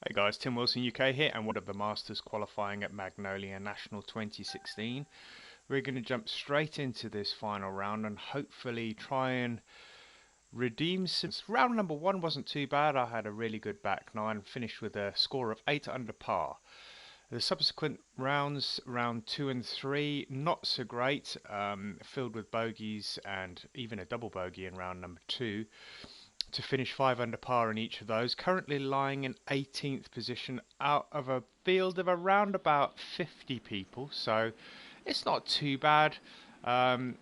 Hey guys, Tim Wilson UK here and one of the Masters qualifying at Magnolia National 2016. We're going to jump straight into this final round and hopefully try and redeem some. Round number one wasn't too bad. I had a really good back nine, finished with a score of 8 under par. The subsequent rounds, round 2 and 3, not so great, filled with bogeys and even a double bogey in round number 2 to finish 5 under par in each of those. Currently lying in 18th position out of a field of around about 50 people, so it's not too bad. I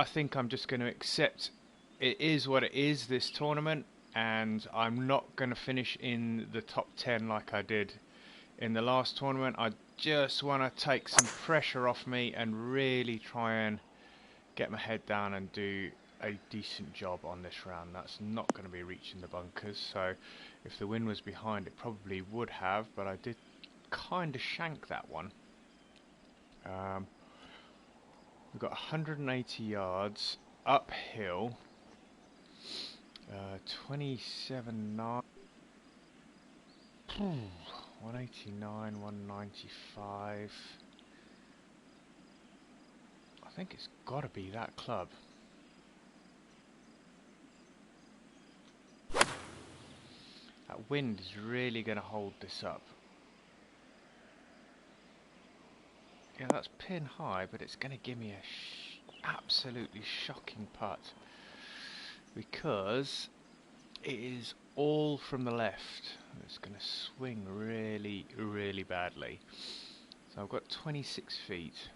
think I'm just going to accept it is what it is this tournament, and I'm not going to finish in the top 10 like I did in the last tournament. I just want to take some pressure off me and really try and get my head down and do a decent job on this round. That's not going to be reaching the bunkers, so if the wind was behind it probably would have, but I did kind of shank that one. We've got 180 yards uphill, 27.9, 189, 195. I think it's got to be that club. That wind is really going to hold this up. Yeah, that's pin high, but it's going to give me a absolutely shocking putt because it is all from the left. It's going to swing really, really badly. So I've got 26 feet.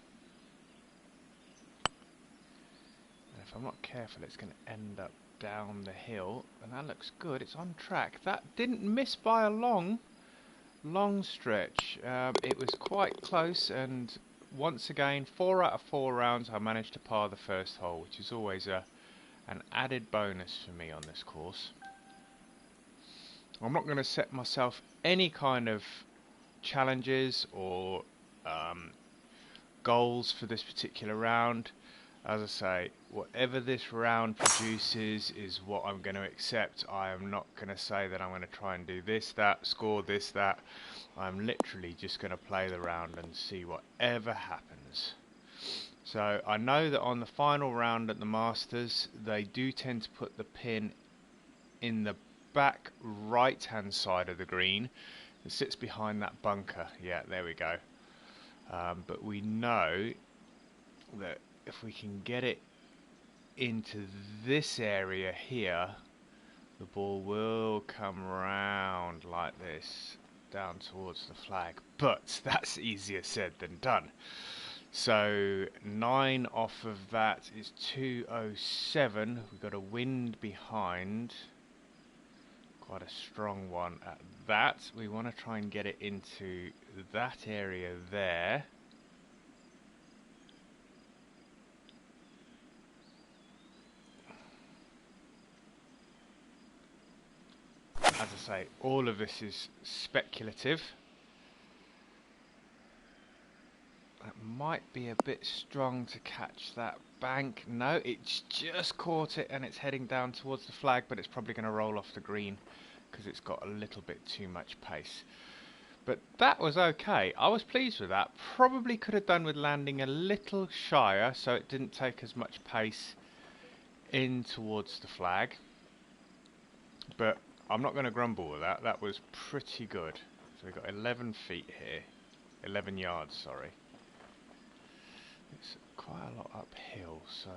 And if I'm not careful, it's going to end up down the hill, and that looks good. It's on track. That didn't miss by a long stretch. It was quite close, and once again, 4 out of 4 rounds I managed to par the first hole, which is always an added bonus for me on this course. I'm not going to set myself any kind of challenges or goals for this particular round. As I say, whatever this round produces is what I'm going to accept. I am not going to say that I'm going to try and do this, that, score this, that. I'm literally just going to play the round and see whatever happens. So I know that on the final round at the Masters, they do tend to put the pin in the back right hand side of the green. It sits behind that bunker. Yeah, there we go. But we know that if we can get it into this area here, the ball will come round like this down towards the flag, but that's easier said than done. So 9 off of that is 207. We've got a wind behind, quite a strong one at that. We want to try and get it into that area there. As I say, all of this is speculative. That might be a bit strong to catch that bank. No, it's just caught it and it's heading down towards the flag, but it's probably going to roll off the green because it's got a little bit too much pace. But that was okay. I was pleased with that. Probably could have done with landing a little shyer so it didn't take as much pace in towards the flag. But I'm not going to grumble with that. That was pretty good. So we've got 11 feet here. 11 yards, sorry. It's quite a lot uphill, so...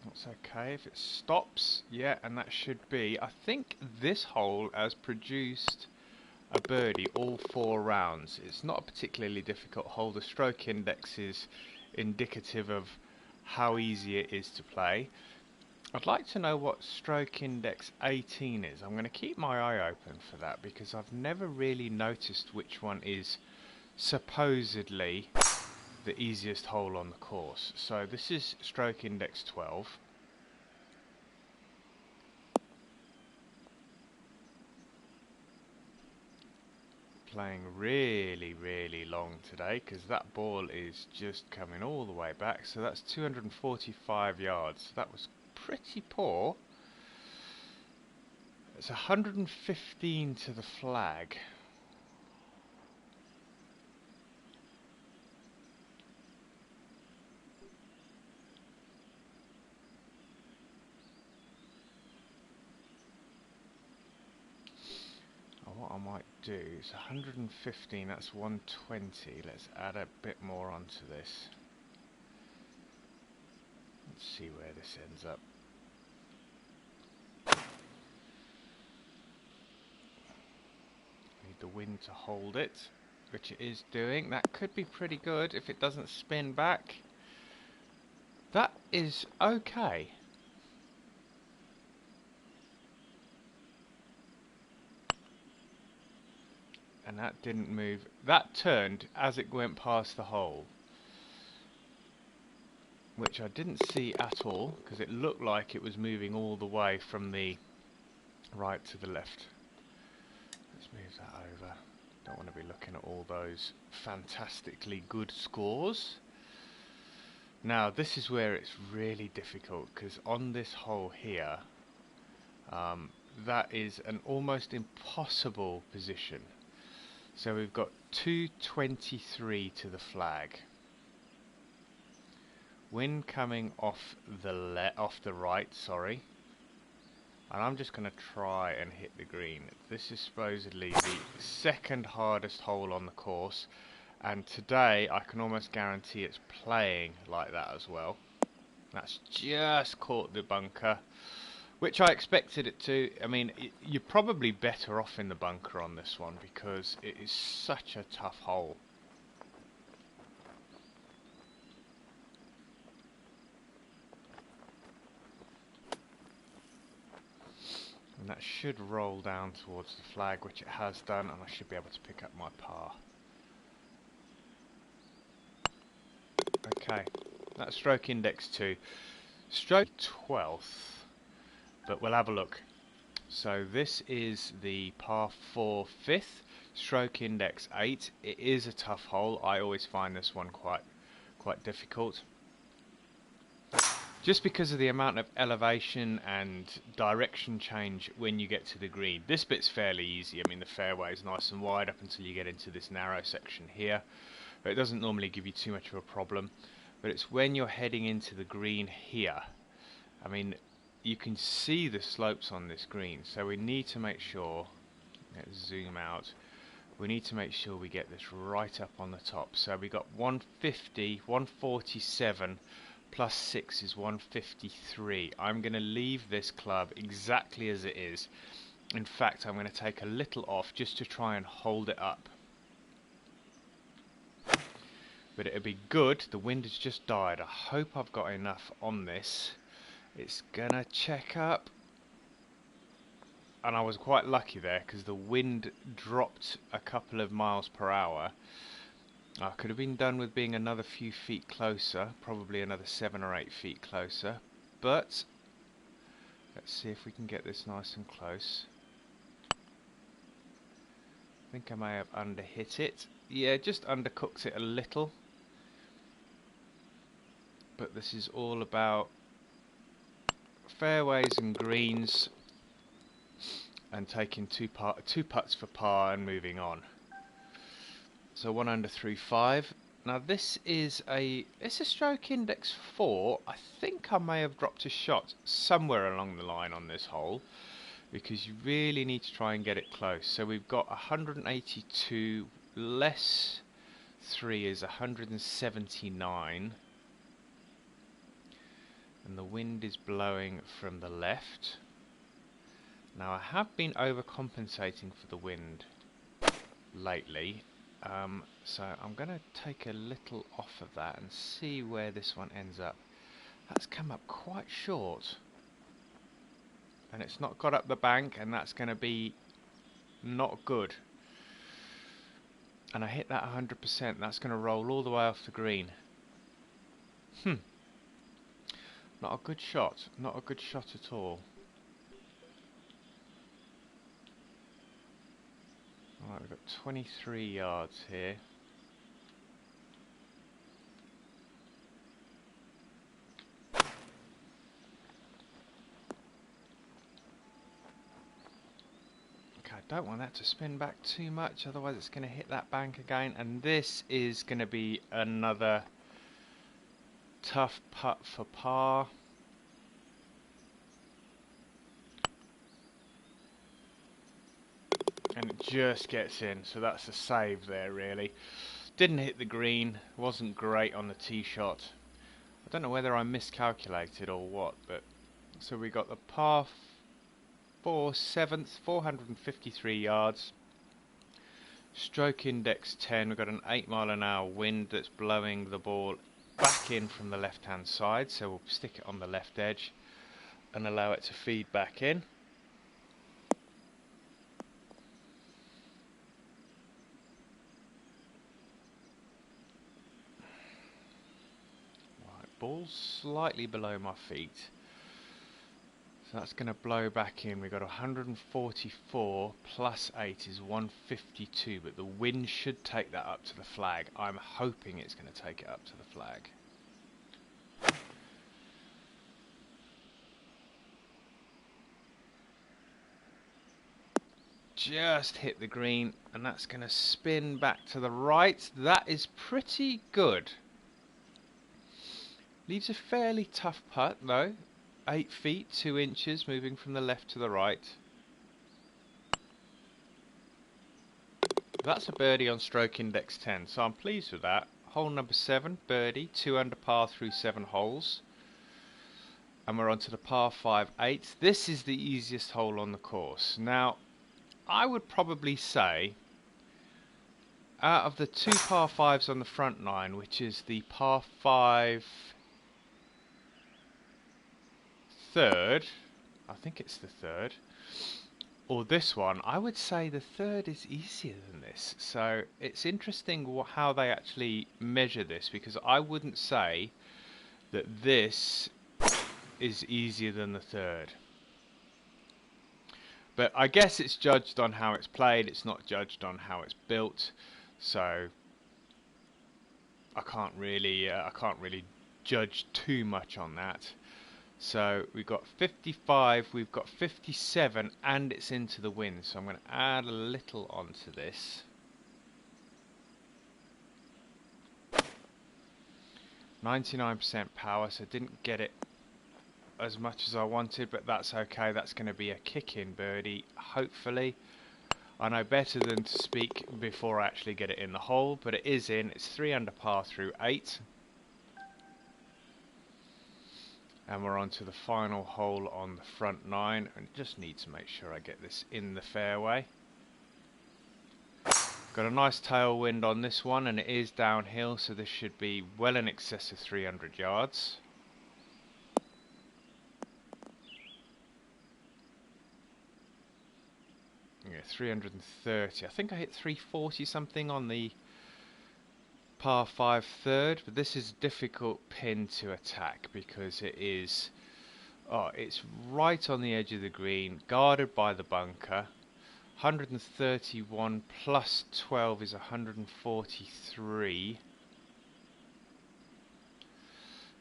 That's okay if it stops. Yeah, and that should be... I think this hole has produced a birdie all 4 rounds. It's not a particularly difficult hole. The stroke index is indicative of how easy it is to play. I'd like to know what stroke index 18 is. I'm going to keep my eye open for that because I've never really noticed which one is supposedly the easiest hole on the course. So this is stroke index 12. playing really, really long today because that ball is just coming all the way back. So that's 245 yards. That was pretty poor. It's 115 to the flag. What I might do is 115, that's 120. Let's add a bit more onto this. Let's see where this ends up. Need the wind to hold it, which it is doing. That could be pretty good if it doesn't spin back. That is okay. And that didn't move. That turned as it went past the hole, which I didn't see at all because it looked like it was moving all the way from the right to the left. Let's move that over. Don't want to be looking at all those fantastically good scores. Now this is where it's really difficult because on this hole here, that is an almost impossible position. So we've got 223 to the flag. Wind coming off the right, sorry. And I'm just going to try and hit the green. This is supposedly the second hardest hole on the course, and today I can almost guarantee it's playing like that as well. That's just caught the bunker, which I expected it to. I mean, you're probably better off in the bunker on this one because it is such a tough hole. And that should roll down towards the flag, which it has done, and I should be able to pick up my par. Okay, that's stroke index 2. Stroke 12th, but we'll have a look. So this is the par 4 5th, stroke index 8. It is a tough hole. I always find this one quite difficult. Just because of the amount of elevation and direction change when you get to the green. This bit's fairly easy. I mean, the fairway is nice and wide up until you get into this narrow section here. But it doesn't normally give you too much of a problem. But it's when you're heading into the green here. I mean, you can see the slopes on this green. So we need to make sure, let's zoom out. We need to make sure we get this right up on the top. So we got 150, 147. Plus 6 is 153. I'm going to leave this club exactly as it is. In fact, I'm going to take a little off just to try and hold it up. But it'll be good. The wind has just died. I hope I've got enough on this. It's going to check up. And I was quite lucky there because the wind dropped a couple of miles per hour. I could have been done with being another few feet closer, probably another 7 or 8 feet closer, but let's see if we can get this nice and close. I think I may have underhit it. Yeah, just undercooked it a little. But this is all about fairways and greens and taking two putts for par and moving on. So 1 under 3.5. Now this is it's a stroke index 4. I think I may have dropped a shot somewhere along the line on this hole because you really need to try and get it close. So we've got 182 less 3 is 179, and the wind is blowing from the left. Now I have been overcompensating for the wind lately. So I'm going to take a little off of that and see where this one ends up. That's come up quite short. And it's not got up the bank, and that's going to be not good. And I hit that 100%. That's going to roll all the way off the green. Not a good shot. Not a good shot at all. Alright, we've got 23 yards here. Okay, I don't want that to spin back too much, otherwise it's going to hit that bank again. And this is going to be another tough putt for par. And it just gets in, so that's a save there really. Didn't hit the green, wasn't great on the tee shot. I don't know whether I miscalculated or what, but so we got the par 4 7th, 453 yards. Stroke index 10, we've got an 8 mile an hour wind that's blowing the ball back in from the left hand side, so we'll stick it on the left edge and allow it to feed back in. Right, ball's slightly below my feet. So that's going to blow back in. We've got 144 plus 8 is 152, but the wind should take that up to the flag. I'm hoping it's going to take it up to the flag. Just hit the green, and that's going to spin back to the right. That is pretty good. Leaves a fairly tough putt though. 8 feet 2 inches moving from the left to the right. That's a birdie on stroke index 10, so I'm pleased with that. Hole number 7, birdie, 2 under par through 7 holes. And we're on to the par 5 8. This is the easiest hole on the course. Now, I would probably say, out of the 2 par 5s on the front 9, which is the par 5 third, I think it's the third, or this one, I would say the third is easier than this. So it's interesting how they actually measure this, because I wouldn't say that this is easier than the third. But I guess it's judged on how it's played, it's not judged on how it's built. So I can't really judge too much on that. So we've got 55, we've got 57, and it's into the wind. So I'm going to add a little onto this. 99% power, so didn't get it as much as I wanted, but that's okay. That's going to be a kick-in birdie, hopefully. I know better than to speak before I actually get it in the hole, but it is in. It's 3 under par through 8. And we're on to the final hole on the front 9, and just need to make sure I get this in the fairway. Got a nice tailwind on this one, and it is downhill, so this should be well in excess of 300 yards. Yeah, 330. I think I hit 340 something on the par 5 third, but this is a difficult pin to attack because it is, it's right on the edge of the green, guarded by the bunker. 131 plus 12 is 143.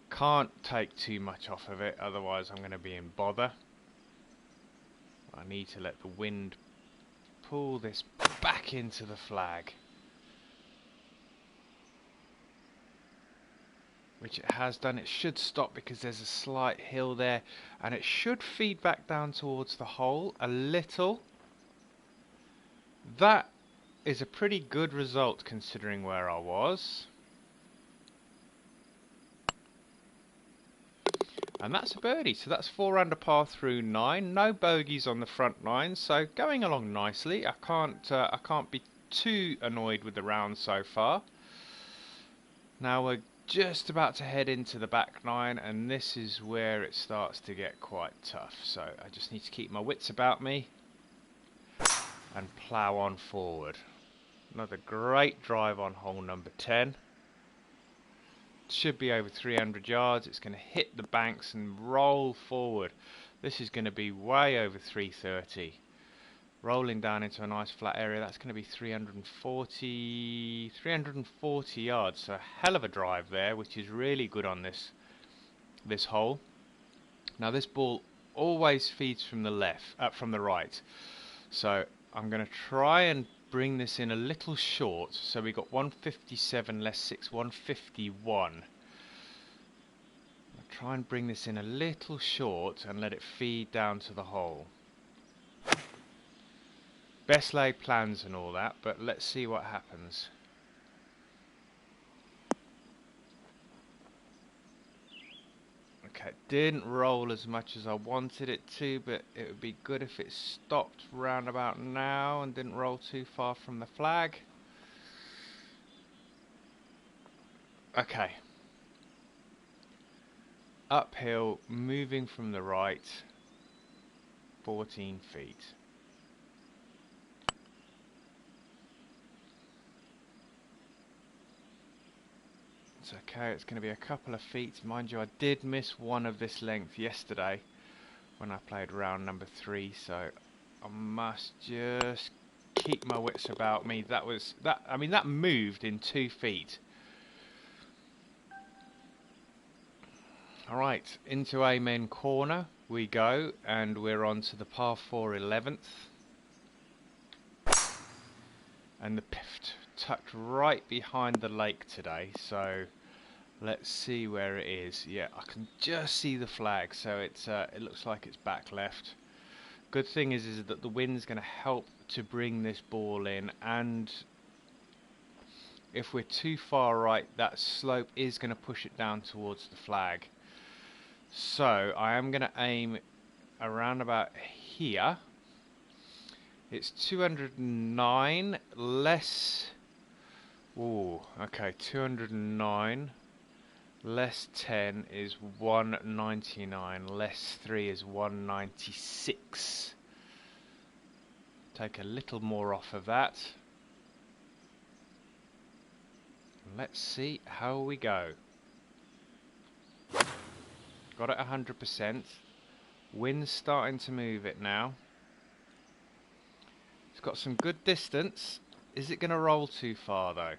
Can't take too much off of it, otherwise I'm going to be in bother. I need to let the wind pull this back into the flag, which it has done. It should stop because there's a slight hill there, and it should feed back down towards the hole a little. That is a pretty good result considering where I was. And that's a birdie, so that's 4 under par through 9. No bogeys on the front 9, so going along nicely. I can't be too annoyed with the round so far. Now we're just about to head into the back 9, and this is where it starts to get quite tough. So I just need to keep my wits about me and plough on forward. Another great drive on hole number 10. Should be over 300 yards. It's going to hit the banks and roll forward. This is going to be way over 330. rolling down into a nice flat area. That's going to be 340 yards. So a hell of a drive there, which is really good on this hole. Now this ball always feeds from the from the right. So I'm going to try and bring this in a little short. So we got 157 less 6, 151. I'll try and bring this in a little short and let it feed down to the hole. Best laid plans and all that, but let's see what happens. Okay, didn't roll as much as I wanted it to, but it would be good if it stopped round about now and didn't roll too far from the flag. Okay. Uphill, moving from the right, 14 feet. It's okay, it's going to be a couple of feet. Mind you, I did miss one of this length yesterday when I played round number 3, so I must just keep my wits about me. I mean, that moved in 2 feet. Alright, into Amen corner we go, and we're on to the par 4 11th. And the pift tucked right behind the lake today, so let's see where it is. Yeah, I can just see the flag, so it looks like it's back left. Good thing is that the wind's going to help to bring this ball in, and if we're too far right, that slope is going to push it down towards the flag. So I am going to aim around about here. It's 209 less. Ooh, okay, 209 less 10 is 199, less 3 is 196. Take a little more off of that. Let's see how we go. Got it 100%. Wind's starting to move it now. It's got some good distance. Is it going to roll too far though?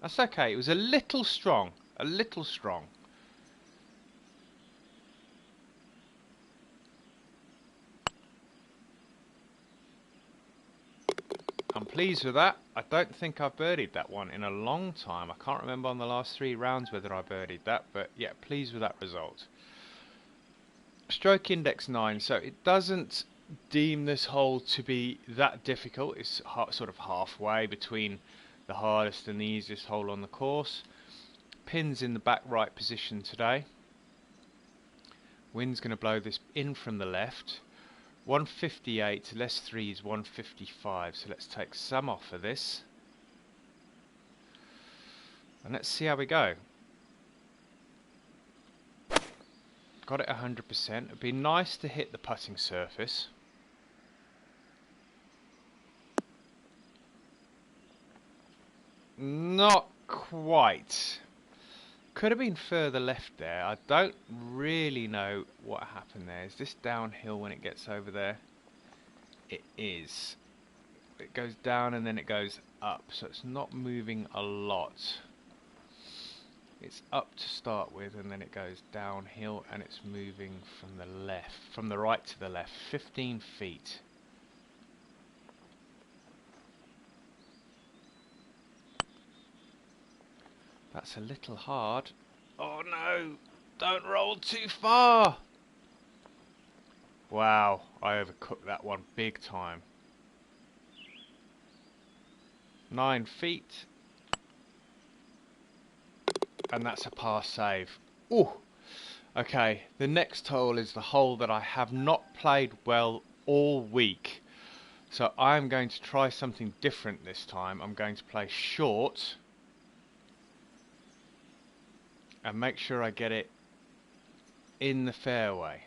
That's okay. It was a little strong. A little strong. I'm pleased with that. I don't think I've birdied that one in a long time. I can't remember on the last 3 rounds whether I birdied that, but yeah, pleased with that result. Stroke index 9, so it doesn't deem this hole to be that difficult. It's sort of halfway between the hardest and the easiest hole on the course. Pins in the back right position today. Wind's going to blow this in from the left. 158 less 3 is 155, so let's take some off of this. And let's see how we go. Got it 100%. It'd be nice to hit the putting surface. Not quite. Could have been further left there. I don't really know what happened there. Is this downhill when it gets over there? It is. It goes down and then it goes up, so it's not moving a lot. It's up to start with and then it goes downhill and it's moving from the left, from the right to the left, 15 feet. That's a little hard. Oh no! Don't roll too far! Wow, I overcooked that one big time. 9 feet. And that's a par save. Ooh! Okay, the next hole is the hole that I have not played well all week. So I'm going to try something different this time. I'm going to play short. And make sure I get it in the fairway.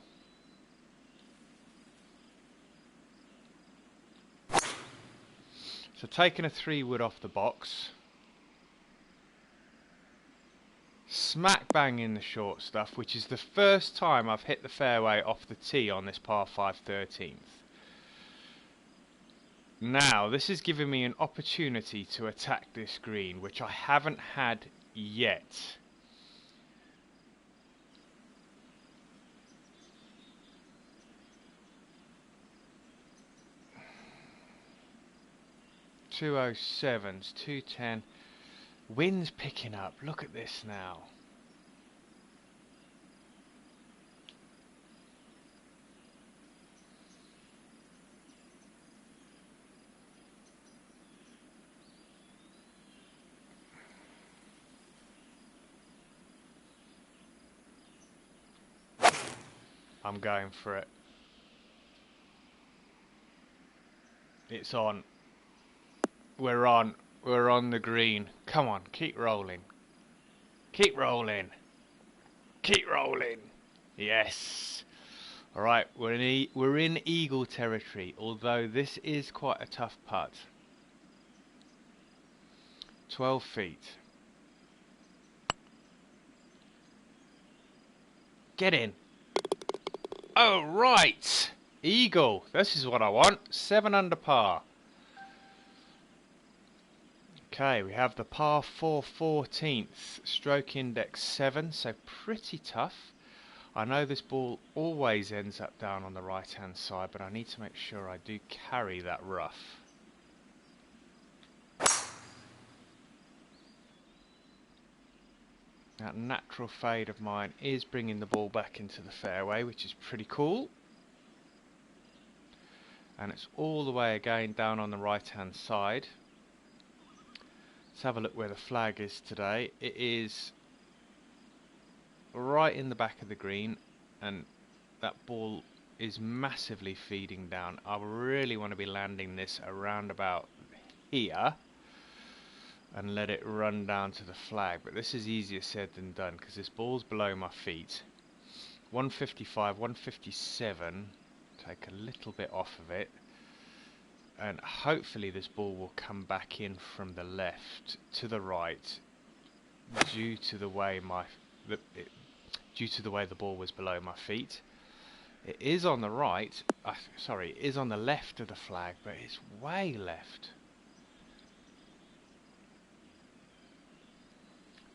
So taking a 3-wood off the box. Smack bang in the short stuff, which is the first time I've hit the fairway off the tee on this par 5 13th. Now, this is giving me an opportunity to attack this green, which I haven't had yet. .207s, 210. Wind's picking up. Look at this now. I'm going for it. It's on. We're on. We're on the green. Come on, keep rolling. Keep rolling. Keep rolling. Yes. Alright, we're in eagle territory, although this is quite a tough putt. 12 feet. Get in. Oh, right. Eagle. This is what I want. 7 under par. Okay, we have the par 4 14th. Stroke index 7, so pretty tough. I know this ball always ends up down on the right hand side, but I need to make sure I do carry that rough. That natural fade of mine is bringing the ball back into the fairway, which is pretty cool. And it's all the way again down on the right hand side. Let's have a look where the flag is today. It is right in the back of the green, and that ball is massively feeding down. I really want to be landing this around about here and let it run down to the flag, but this is easier said than done because this ball's below my feet. 155, 157, take a little bit off of it, and hopefully this ball will come back in from the left to the right due to the way the ball was below my feet. It is on the right, sorry, it is on the left of the flag, but it's way left.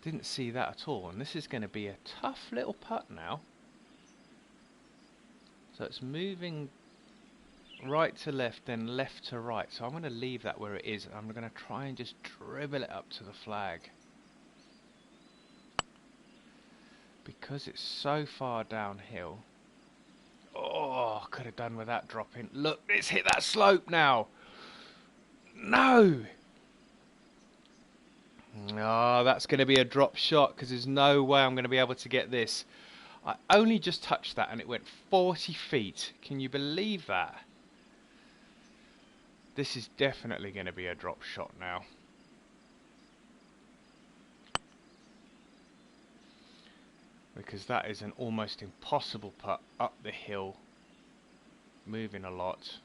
Didn't see that at all, and this is going to be a tough little putt now. So it's moving right to left, then left to right. So I'm going to leave that where it is, and I'm going to try and just dribble it up to the flag. Because it's so far downhill. Oh, could have done with that dropping. Look, it's hit that slope now. No! Oh, that's going to be a drop shot because there's no way I'm going to be able to get this. I only just touched that and it went 40 feet. Can you believe that? This is definitely going to be a drop shot now. Because that is an almost impossible putt up the hill, moving a lot.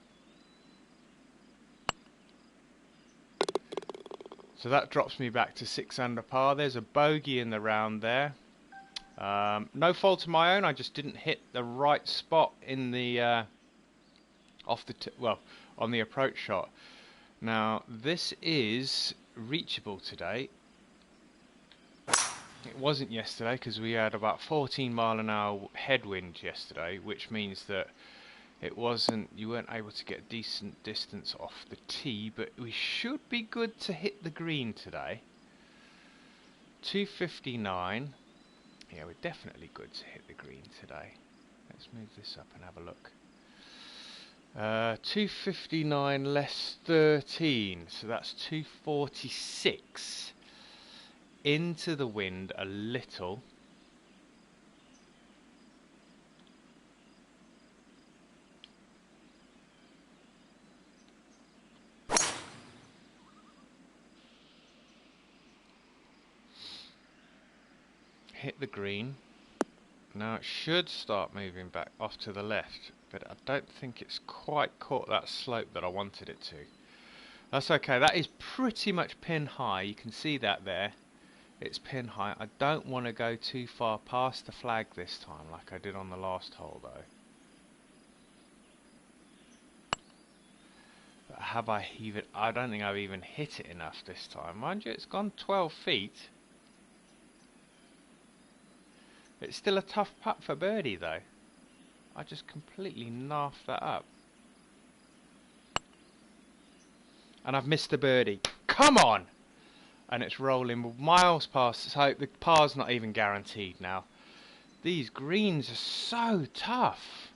So that drops me back to 6 under par. There's a bogey in the round there. No fault of my own. I just didn't hit the right spot in the on the approach shot. Now this is reachable today. It wasn't yesterday because we had about 14 mile an hour headwind yesterday, which means that you weren't able to get a decent distance off the tee, but we should be good to hit the green today. 259. Yeah, we're definitely good to hit the green today. Let's move this up and have a look. 259 less 13, so that's 246. Into the wind a little. Hit the green. Now it should start moving back off to the left, but I don't think it's quite caught that slope that I wanted it to. That's okay, that is pretty much pin high, you can see that there. It's pin high. I don't want to go too far past the flag this time like I did on the last hole though. But have I even... I don't think I've even hit it enough this time. Mind you, it's gone 12 feet. It's still a tough putt for birdie, though. I just completely naffed that up. And I've missed the birdie. Come on! And it's rolling miles past, so the par's not even guaranteed now. These greens are so tough.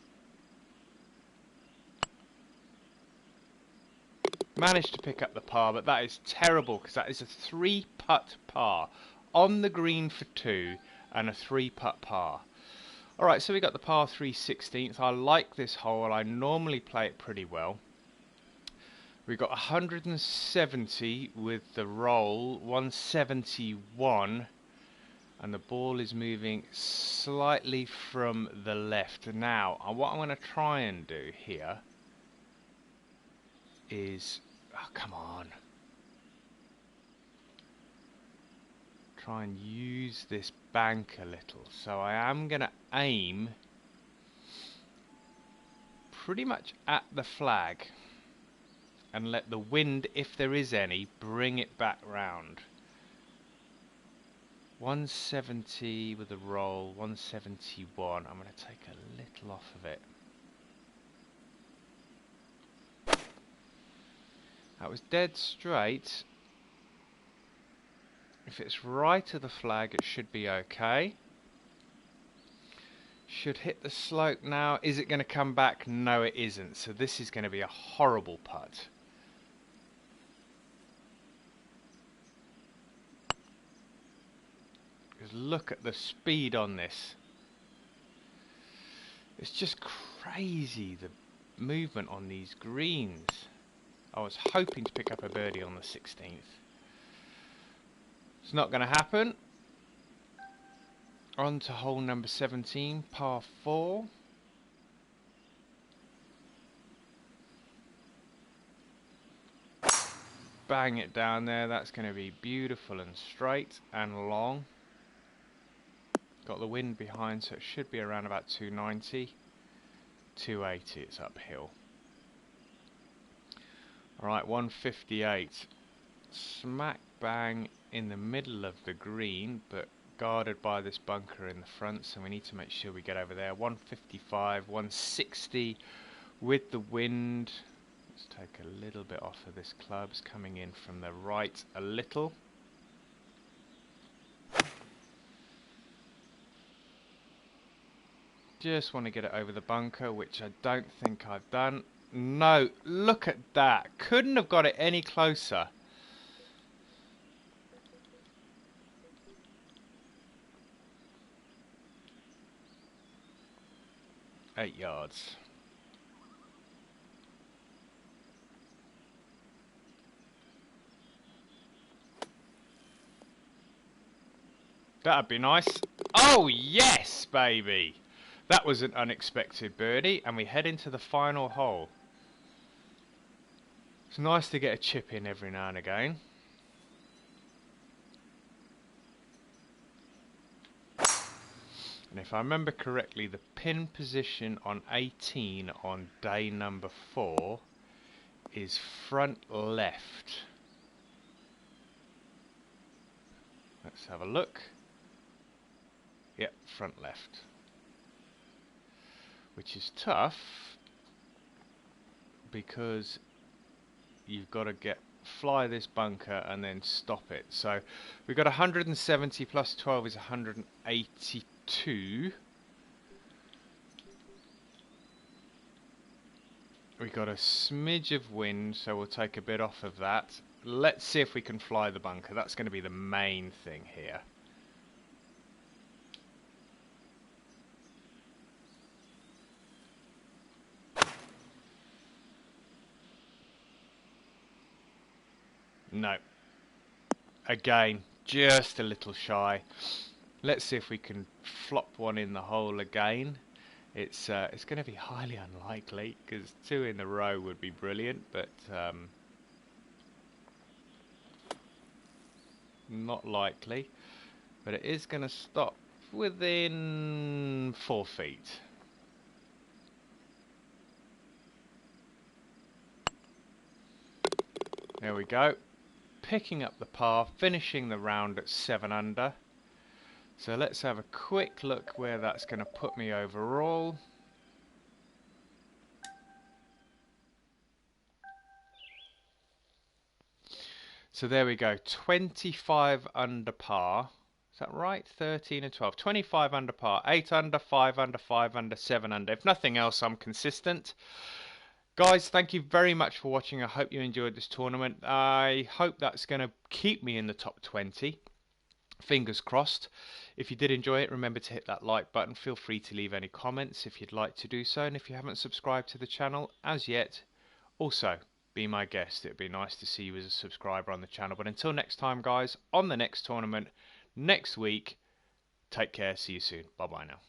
Managed to pick up the par, but that is terrible because that is a 3-putt par on the green for 2 and a 3-putt par. Alright, so we got the par 3/16. I like this hole. I normally play it pretty well. We got 170 with the roll, 171, and the ball is moving slightly from the left. Now, what I'm going to try and do here is, oh come on, try and use this bank a little. So I am going to aim pretty much at the flag and let the wind, if there is any, bring it back round. 170 with a roll, 171. I'm going to take a little off of it. That was dead straight. If it's right of the flag, it should be okay. Should hit the slope now. Is it going to come back? No, it isn't. So this is going to be a horrible putt. Because look at the speed on this. It's just crazy, the movement on these greens. I was hoping to pick up a birdie on the 16th. It's not going to happen. On to hole number 17, par 4. Bang it down there. That's going to be beautiful and straight and long. Got the wind behind, so it should be around about 290. 280, it's uphill. Alright, 158. Smack bang in the middle of the green, but guarded by this bunker in the front, so we need to make sure we get over there. 155, 160 with the wind. Let's take a little bit off of this club. It's coming in from the right a little. Just want to get it over the bunker, which I don't think I've done. No, look at that. Couldn't have got it any closer. Eight yards. That'd be nice. Oh, yes, baby. That was an unexpected birdie, and we head into the final hole. It's nice to get a chip in every now and again. And if I remember correctly, the pin position on 18 on day number 4 is front left. Let's have a look. Yep, front left. Which is tough because you've got to fly this bunker and then stop it. So we've got 170 plus 12 is 182. We've got a smidge of wind, so we'll take a bit off of that. Let's see if we can fly the bunker. That's going to be the main thing here. No. Again, just a little shy. Let's see if we can flop one in the hole again. It's going to be highly unlikely because 2 in a row would be brilliant, but not likely. But it is going to stop within 4 feet. . There we go. Picking up the par, finishing the round at 7 under. So let's have a quick look where that's going to put me overall. So there we go, 25 under par. Is that right? 13 and 12. 25 under par, 8 under, 5 under, 5 under, 7 under. If nothing else, I'm consistent. Guys, thank you very much for watching. I hope you enjoyed this tournament. I hope that's going to keep me in the top 20. Fingers crossed. If you did enjoy it, remember to hit that like button. Feel free to leave any comments if you'd like to do so. And if you haven't subscribed to the channel as yet, also be my guest. It'd be nice to see you as a subscriber on the channel. But until next time, guys, on the next tournament next week, take care. See you soon. Bye bye now.